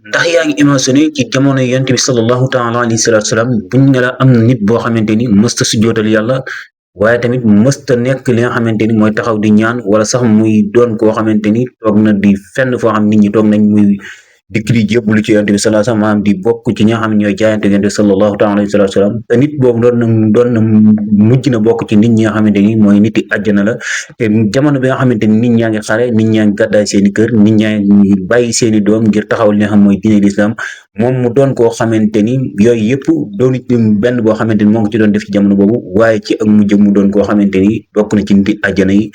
ndax yaa ngi imaginer ci jamono yonent bi sallallahu taala alayhi salaatu salaam buñ ne la am na nit boo xamante ni mësta sujjootal yàlla waaye tamit mësta nekk li nga xamante ni mooy taxaw di ñaan wala sax muy doon koo xamante ni toog na di fenn foo xam nit ñi toog nañ muy dikk di jébbalu ci yonent bi sallallahu alayhi wasallam maanaam di bokk ci ñi nga xam ne ñooy jaayante yonent bi sallallahu taala alayhi wasallam te nit boobu doon na mujj na bokk ci nit ñi nga xamante ni mooy nit yi àjjana la te jamono bi nga xamante ni nit ñaa ngi xare nit ñaa ngi gàddaay seeni kër nit ñaa ngi bàyyi seeni doom ngir taxaw li nga xam mooy diine l'islam moom mu doon koo xamante ni yooyu yëpp doonu ci benn boo xamante ni moo ngi ci doon def ci jamono boobu waaye ci ak mujj mu doon koo xamante ni bokk na ci nit yi àjjana yi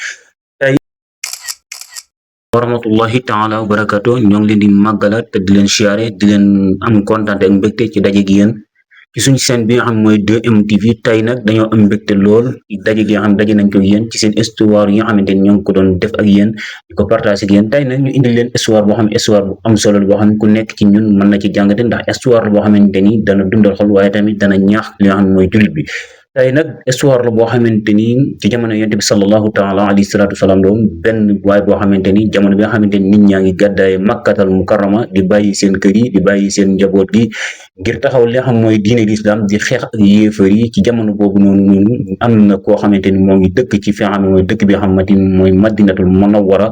wa rahmatullahi taala wa barakaatu ñoo ngi leen di màggalaat te di leen siyaare di leen am kontaan ak mbégte ci daje gi yéen ci suñu chaîne bi nga xam mooy 2MTV tey nag dañoo am mbégte lool ci daje gi nga xam daje nañ ko yéen ci seen histoire yi nga xamante ni ñoo ngi ko doon def ak yéen di ko partage ak yéen tey nag ñu indi leen histoire boo xam ne histoire bu am solo la boo xam ne ku nekk ci ñun mën na ci jàngate ndax histoire la boo xamante ni dana dundal xol waaye tamit dana ñaax li nga xam ne mooy jullit bi tey nag histoire la boo xamante ni ci jamono yonent bi sallallahu taala alayhi salaatu wasalaam doon benn waay boo xamante ni jamono bi nga xamante ni nit ñaa ngi gàddaay makkatal mukarrama di bàyyi seen kër yi di bàyyi seen njaboot gi ngir taxaw li nga xam mooy diine l'islam di xeex ak yéefar yi ci jamono boobu noonu am na koo xamante ni moo ngi dëkk ci fi nga xam ne mooy dëkk bi nga xamante ni mooy madinatul munawwara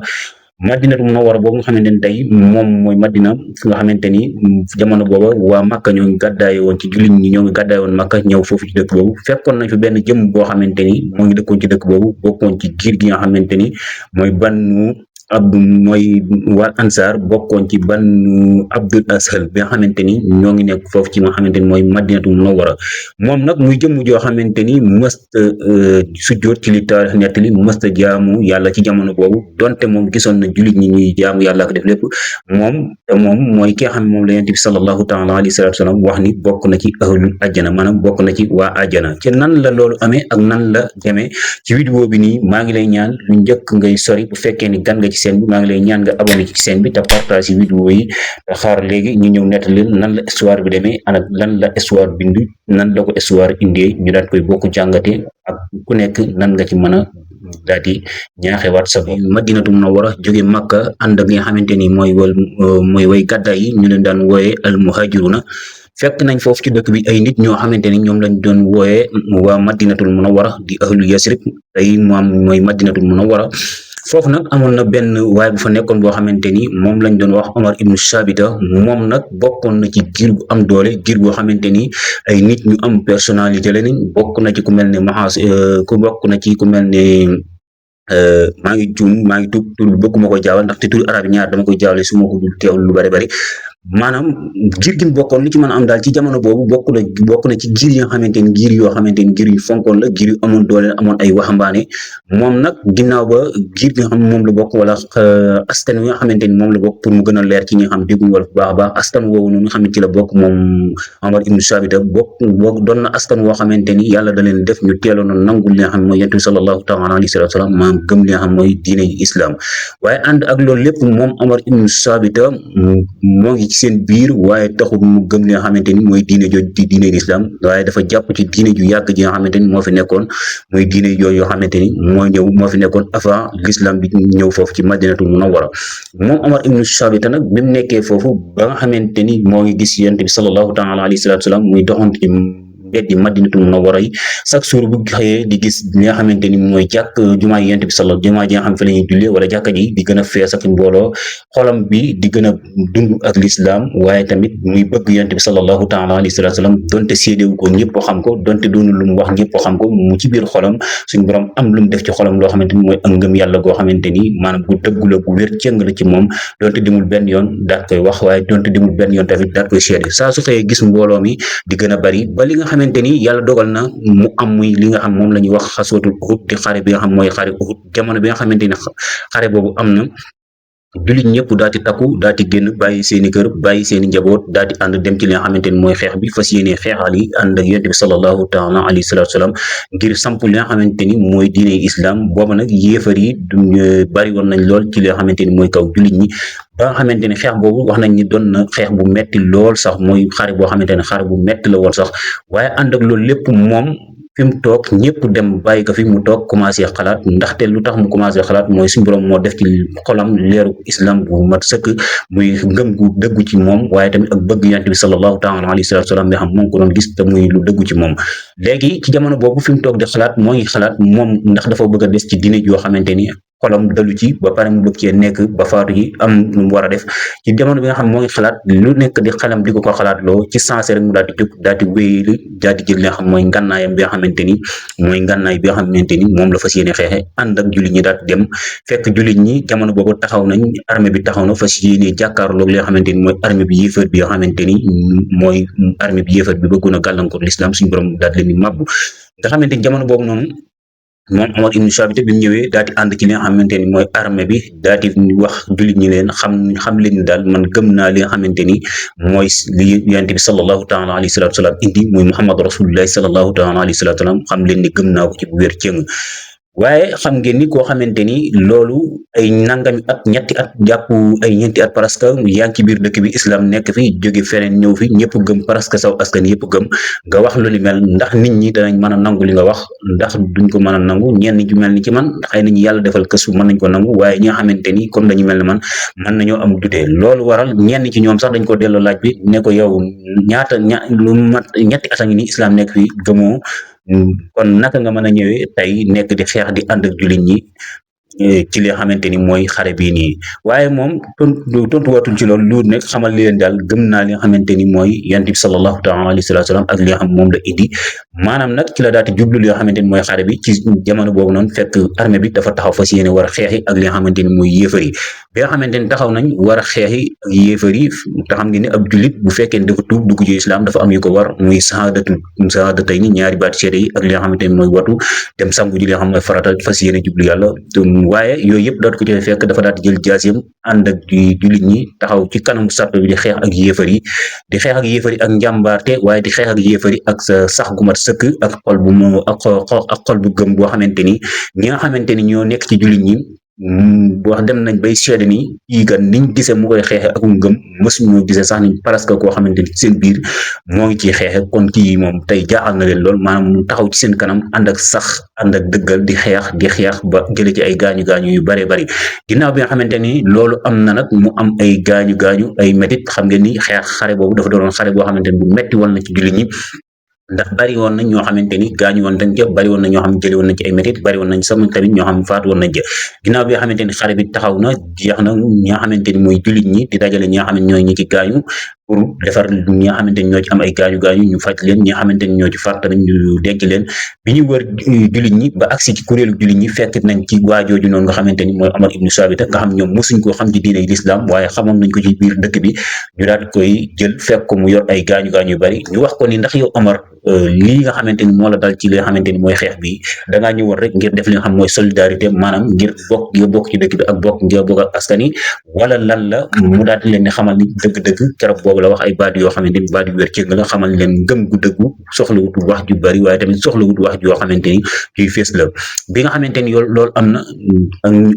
boobu nga xamante ni tey moom mooy Madina fi nga xamante ni jamono booba waa Makka ñoo ngi gàddaaye woon ci jullit ñi ñoo ngi gàddaaye woon Makka ñëw foofu ci dëkk boobu fekkoon nañ fi benn jëm boo xamante ni moo ngi dëkkoon ci dëkk boobu bokkoon ci giir gi nga xamante ni mooy Banu Abdu mooy waa Ansaar bokkoon ci Banu Abdul Ashal bi nga xamante ni ñoo ngi nekk foofu ci nga xamante ni mooy Madinatu Munawwara moom nag muy jëmm joo xamante ni mësta sujjoot ci li taarix nettali mësta jaamu yàlla ci jamono boobu donte moom gisoon na jullit ñi ñuy jaamu yàlla ak def lépp moom mooy ki nga xam ne moom la yonent bi sallallahu taala alayhi salaatu salaam wax ni bokk na ci ahlul ajjana maanaam bokk na ci waa ajjana ci nan la loolu amee ak nan la demee ci vidéo bi nii maa ngi lay ñaan lu njëkk ngay sori bu fekkee ni gan nga ci chaîne bi maa ngi lay ñaan nga abonné ci chaîne bi te partage vidéo yi te xaar léegi ñu ñëw nettali nan la histoire bi demee ak lan la histoire bind nan la ko histoire indee ñu daal koy bokk jàngate ak ku nekk nan nga ci mën a daal di ñaaxewaat sa bopp Madinatu Munawwara jóge Makka ànd ak nga xamante ni mooy way gàddaay yi ñu leen daan wooyee al muhajiruna fekk nañ foofu ci dëkk bi ay nit ñoo xamante ni ñoom lañ doon wooyee waa Madinatul Munawwara di ahlu Yasrib tey moom mooy Madinatul Munawwara foofu nag amoon na benn waaye bu fa nekkoon boo xamante ni moom lañ doon wax Omar ibnu Sabita moom nag bokkoon na ci giir gu am doole giir goo xamante ni ay nit ñu am personnalité la nañ bokk na ci ku mel ne ku mel ne maa ngi tur bi bëgguma ko jaawal ndaxte tur arab yi ñaar dama koy jaawale su ma ko dul teewlu lu bari maanaam giir gi mu bokkoon li ci mën a am daal ci jamono boobu bokk na ci giir yi nga xamante ni giir yoo xamante ni giir yu fonkoon la giir yu amoon doole amoon ay waxambaane moom nag ginnaaw ba giir gi nga xam moom la bokk wala askan wi nga xamante ni moom la bokk pour mu gën a leer ci ñi nga xam dégguñu wala bu baax a baax askan woowu noonu nga xam ne ci la bokk moom Omar ibnu Sabita bokk doon na askan woo xamante ni yàlla da leen def ñu teeloon a nangul li nga xam mooy yonent bi sallallahu taala alayhi wa sallam maanaam gëm li nga xam mooy diine islam waaye ànd ak loolu lépp moom Omar ibnu Sabita moo ngi ci seen biir waaye taxul mu gëm li nga xamante ni mooy diine jooju di diine islam waaye dafa jàpp ci diine ju yàgg ji nga xamante ni moo fi nekkoon mooy diine yooyu yoo xamante ni moo fi nekkoon avant l'islam bi ñëw foofu ci Madinatul Munawwara moom Omar ibnu Sabita nag bi mu nekkee foofu ba nga xamante ni moo ngi gis yonent bi sallallahu taala alayhi wa sallam muy doxantu ci mbeddi Madinatul Munawwara yi chaque jour bu xëyee di gis li nga xamante ni mooy jumaa yi yonent bi jumaa ji nga xam fi la ñuy jullee wala jàkka ji di gën a fees ak mbooloo xolam bi di gën a dund ak l'islam waaye tamit muy bëgg yonent bi sallallahu taala alayhi wa sallam donte séedewu ko ñëpp xam ko donte doonu lu mu wax ñëpp xam ko mu ci biir xolam suñu borom am lu mu def ci xolam loo xamante ni mooy ak ngëm yàlla goo xamante ni maanaam bu dëggu la bu wér cëng la ci moom donte dimul benn yoon daat koy wax waaye donte dimul benn yoon tamit daat koy seede saa su xëyee gis mbooloo mi di gën a bari ba li nga xamante ni yàlla dogal na mu am muy li nga xam moom la ñuy wax xaswatul Uhud di xare bi nga xam mooy xare Uhud jamono bi nga xamante ni xare boobu am na jullit ñëpp daal di takku daal di génn bàyyi seeni kër bàyyi seeni njaboot daal di ànd dem ci li nga xamante ni mooy xeex bi fas yéene xeexal yi ànd ak yonent bi sallallahu taala alayhi wa sallam ngir samp li nga xamante ni mooy diine islam booba nag yéefar yi bari woon nañ lool ci li nga xamante ni mooy kaw jullit ñi ba nga xamante ni xeex boobu wax nañ ni doon na xeex bu metti lool sax mooy xare boo xamante ne xare bu metti la woon sax waaye ànd ak loolu lépp moom fi mu toog ñëpp dem bàyyi ko fi mu toog commencé xalaat ndaxte lu tax mu commencé xalaat mooy suñu borom moo def ci xolam leeru islam bu mat sëkk muy ngëm gu dëggu ci moom waaye tamit ak bëgg yonent bi sallallahu taala alayhi wa sallam nga xam moom ko doon gis te muy lu dëggu ci moom. léegi ci jamono boobu fi mu toog di xalaat moo ngi xalaat moom ndax dafa bëgg a des ci diine joo xamante ni xolam dalu ci ba pare mu bëgg cee nekk ba faatu ji am lu mu war a def ci jamono bi nga xam moo ngi xalaat lu nekk di xelam di ko xalaat loo ci sensé rek mu daal di jóg daal di wéyali daal di jël li nga xam mooy ngànnaayam bi nga xamante ni mooy ngànnaay bi nga xamante ni moom la fas yéene xeexe ànd ak jullit ñi daal di dem fekk jullit ñi jamono boobu taxaw nañ armée bi taxaw na fas yéene jàkkaarloog li nga xamante ni mooy armée bi yéefar bi nga xamante ni mooy armée bi yéefar bi bëggoon a gàllankoor l'islam suñu borom daal di leen di màbbu nga xamante ni jamono boobu noonu moom Omar ibn Sabit bi mu ñëwee daal di ànd ci li nga xamante ni mooy armée bi daal di wax jullit ñi leen xam leen ni daal man gëm naa li nga xamante ni mooy li yonent bi sallallahu taala alayhi wa sallam indi muy Muhammad rasulullahi sallallahu taala alayhi wa sallam xam leen ni gëm naa ko ci bu wér cëng waaye xam ngeen ni koo xamante ni loolu ay nangami at ñetti at jàpp ay ñeenti at parce que yaa ngi ci biir dëkk bi islam nekk fi jóge feneen ñëw fi ñëpp gëm parce que saw askan yëpp gëm nga wax lu ni mel ndax nit ñi danañ mën a nangu li nga wax ndax duñ ko mën a nangu ñenn ñu mel ni ci man xëy nañu yàlla defal kësu mën nañ ko nangu waaye ñi nga xamante ni comme dañu mel ne man mën nañoo am dutee loolu waral ñenn ci ñoom sax dañ ko delloo laaj bi ne ko yow lu mat ñetti at a ngi ni islam nekk fi gëmoo kon naka nga mën a ñëwee tey nekk di xeex di ànd ak jullit ñi ci li nga xamante ni mooy xare bii nii waaye moom tontu watul ci loolu lu nekk xamal leen daal gëm naa li nga xamante ni mooy yonent bi sallallahu taala alayhi wa sallam ak li nga xam moom la indi maanaam nag ci la daati jublu li nga xamante ni mooy xare bi ci jamono boobu noonu fekk armée bi dafa taxaw fas yéene war a xeexi ak li nga xamante ni mooy yéefar yi bi nga xamante ni taxaw nañ war a xeexi ak yéefar yi te xam ngeen ni ab jullit bu fekkee ne dafa tuub dugg ci islam dafa am yu ko war muy sahadatay ni ñaari baat seede yi ak li nga xamante ni mooy watu dem sangu ji li nga xam mooy farata fas yéene jublu yàlla waaye yooyu yëpp daat ko ci fekk dafa daal di jël jaasiyam ànd ak jullit ñi taxaw ci kanamu sàppe bi di xeex ak yéefar yi ak njàmbaarte waaye di xeex ak yéefar yi ak sa sax gu mat sëkk ak xol bu gëm boo xamante ni ñi nga xamante ni ñoo nekk ci jullit ñi wax dem nañ bay seede ni kii kat niñ gisee mu koy xeexe ak ngëm mësuñoo gisee sax ni presque koo xamante ni seen biir moo ngi ciy xeexe kon kii moom tey jaaxal na leen lool maanaam mu taxaw ci seen kanam ànd ak sax ànd ak dëggal di xeex ba jële ci ay gaañu yu bare bari ginnaaw bi nga xamante ni loolu am na nag mu am ay gaañu ay métit xam ngeen ni xare boobu dafa doon xare boo xamante ni bu metti woon na ci jullit ñi ndax bari woon nañ ñoo xamante ni gaañu woon dañ ca bari woon nañ ñoo xam jëli woon nañ ci ay métit bari woon nañ sama tamit ñoo xam faatu woon nañ ca ginnaaw bi nga xamante ni xare bi taxaw na jeex na ñi nga xamante ni mooy jullit ñi di dajale ñi nga xam ne ñooy ñi ci gaañu pour defar ñi nga xamante ni ñoo ci am ay gaañu ñu faj leen ñi nga xamante ni ñoo ci faat tamit ñu denc leen bi ñu wër jullit ñi ba agsi ci kuréelu jullit ñi fekk nañ ci waajooju noonu nga xamante ni mooy Omar ibnu Sabit nga xam ñoom mosuñ koo xam ci diine l'islam waaye xamoon nañ ko ci biir dëkk bi ñu daal koy jël fekk ko mu yor ay gaañu yu bari ñu wax ko ni ndax yow Omar lii nga xamante ni moo la dal ci li nga xamante ni mooy xeex bi dangaa ñëwoon rek ngir def li nga xam mooy solidarité maanaam ngir bokk ci dëkk bi ak bokk ak askan yi wala lan la mu daal di leen di xamal ni dëgg-dëgg keroog boobu la wax ay baat yoo xamante ni baat yu wér ci nga la xamal leen ngëm gu dëggu soxlawut wax ju bari waaye tamit soxlawut wax joo xamante ni juy fees la bi nga xamante ni loolu am na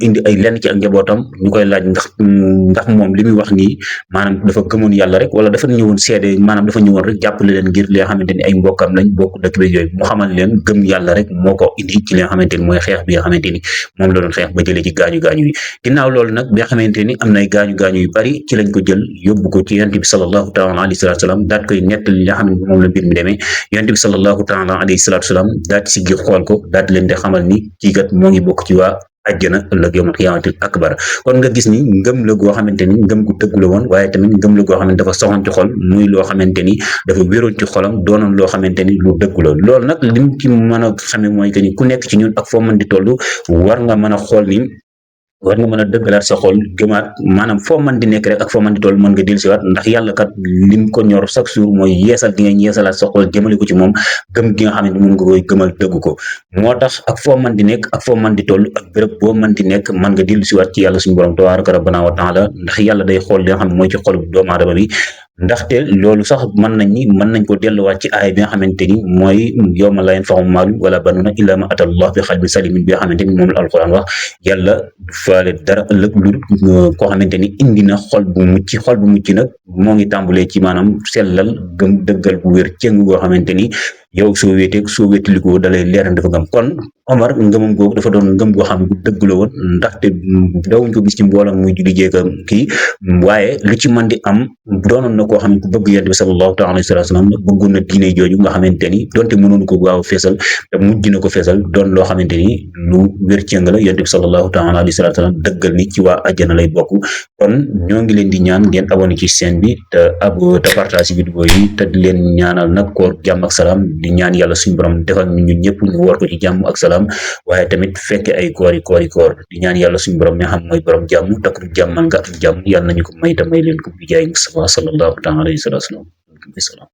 indi ay lenn ci ak njabootam ñu koy laaj ndax moom li muy wax nii maanaam dafa gëmoon yàlla rek wala dafa ñëwoon seede maanaam dafa ñëwoon rek jàppale leen ngir li nga xamante ni ay mbokkam lañ bokk dëkk bi yooyu mu xamal leen gëm yàlla rek moo ko indi ci li nga xamante ni mooy xeex bi nga xamante ni moom la doon xeex ba jëlee ci gaañu yi ginnaaw loolu nag bi nga xamante ni am nay gaañu yu bari ci lañ ko jël yóbbu ko ci yonent bi sallallahu taala alayhi wa sallam daal koy nettali li nga xam ne moom la mbir mi demee yonent bi sallallahu taala alayhi wa sallam daal di siggi xool ko daal di leen di xamal ni kii kat moo ngi bokk ci waa àjjana ëllëg yawmal qiyaamatil akbar kon nga gis ni ngëm la goo xamante ni ngëm gu dëggu la woon waaye tamit ngëm la goo xamante dafa soxoon ci xol muy loo xamante ni dafa wéroon ci xolam doonoon loo xamante ni lu dëggu la loolu nag lim ci mën a xamee mooy que ni ku nekk ci ñun ak foo mën di toll war nga mën a xool ni war nga mën a dëggalaat sa xol gëmaat maanaam foo mën di nekk rek ak foo mën di toll mën nga dellusiwaat ndax yàlla kat lim ko ñor chaque jour mooy yeesal gi nga yeesalaat sa xol jëmale ko ci moom gëm gi nga xam ne moom nga koy gëmal dëgg ko moo tax ak foo mën di nekk ak foo mën di toll ak béréb boo mën di nekk mën nga dellusiwaat ci yàlla suñu borom tabaaraka rabbana wa taala ndax yàlla day xool li nga xam ne mooy ci xol doomu aadama bi ndaxte loolu sax mën nañ ko delluwaat ci aaya bi nga xamante ni mooy yawma laa yanfa'u maalun wala banuuna illaa man ataa Allaha bi qalbin saliim bi nga xamante ni moom la alquran wax yàlla du faale dara ëllëg lu koo xamante ni indi na xol bu mucc nag moo ngi tàmbalee ci maanaam sellal gëm dëggal bu wér cëng goo xamante ni yow soo wéeteeg soo wéetalikoo dalay leer ne dafa gëm. kon Omar ngëmam googu dafa doon ngëm goo xam ne bu dëgg la woon, ndaxte dawuñ ko gis ci mboolam muy julli jéega kii, waaye lu ci mën di am doonoon na koo xam ne ku bëgg yonent bi sallallahu taala alayhi wa sallam bëggoon na diine jooju nga xamante ni donte mënoon ko gaaw a feesal te mujj na ko feesal doon loo xamante ni lu wér cëng la yonent bi sallallahu taala alayhi wa sallam dëggal ni ci waa àjjana lay bokk. kon ñoo ngi leen di ñaan ngeen abonné ci chaîne bi te partage vidéo yi te di leen ñaanal nag koor jàmm ak salaam, di ñaan yàlla suñu borom defal ñun ñëpp ñu woor ko ci jàmm ak salaam, waaye tamit fekke ay koor di ñaan yàlla suñu borom mi xam mooy borom jàmm takku jàmmal nga am jàmm yàlla nañu ko may te may leen ko bi jaay Mustafa sallallahu taala alayhi wa sallam.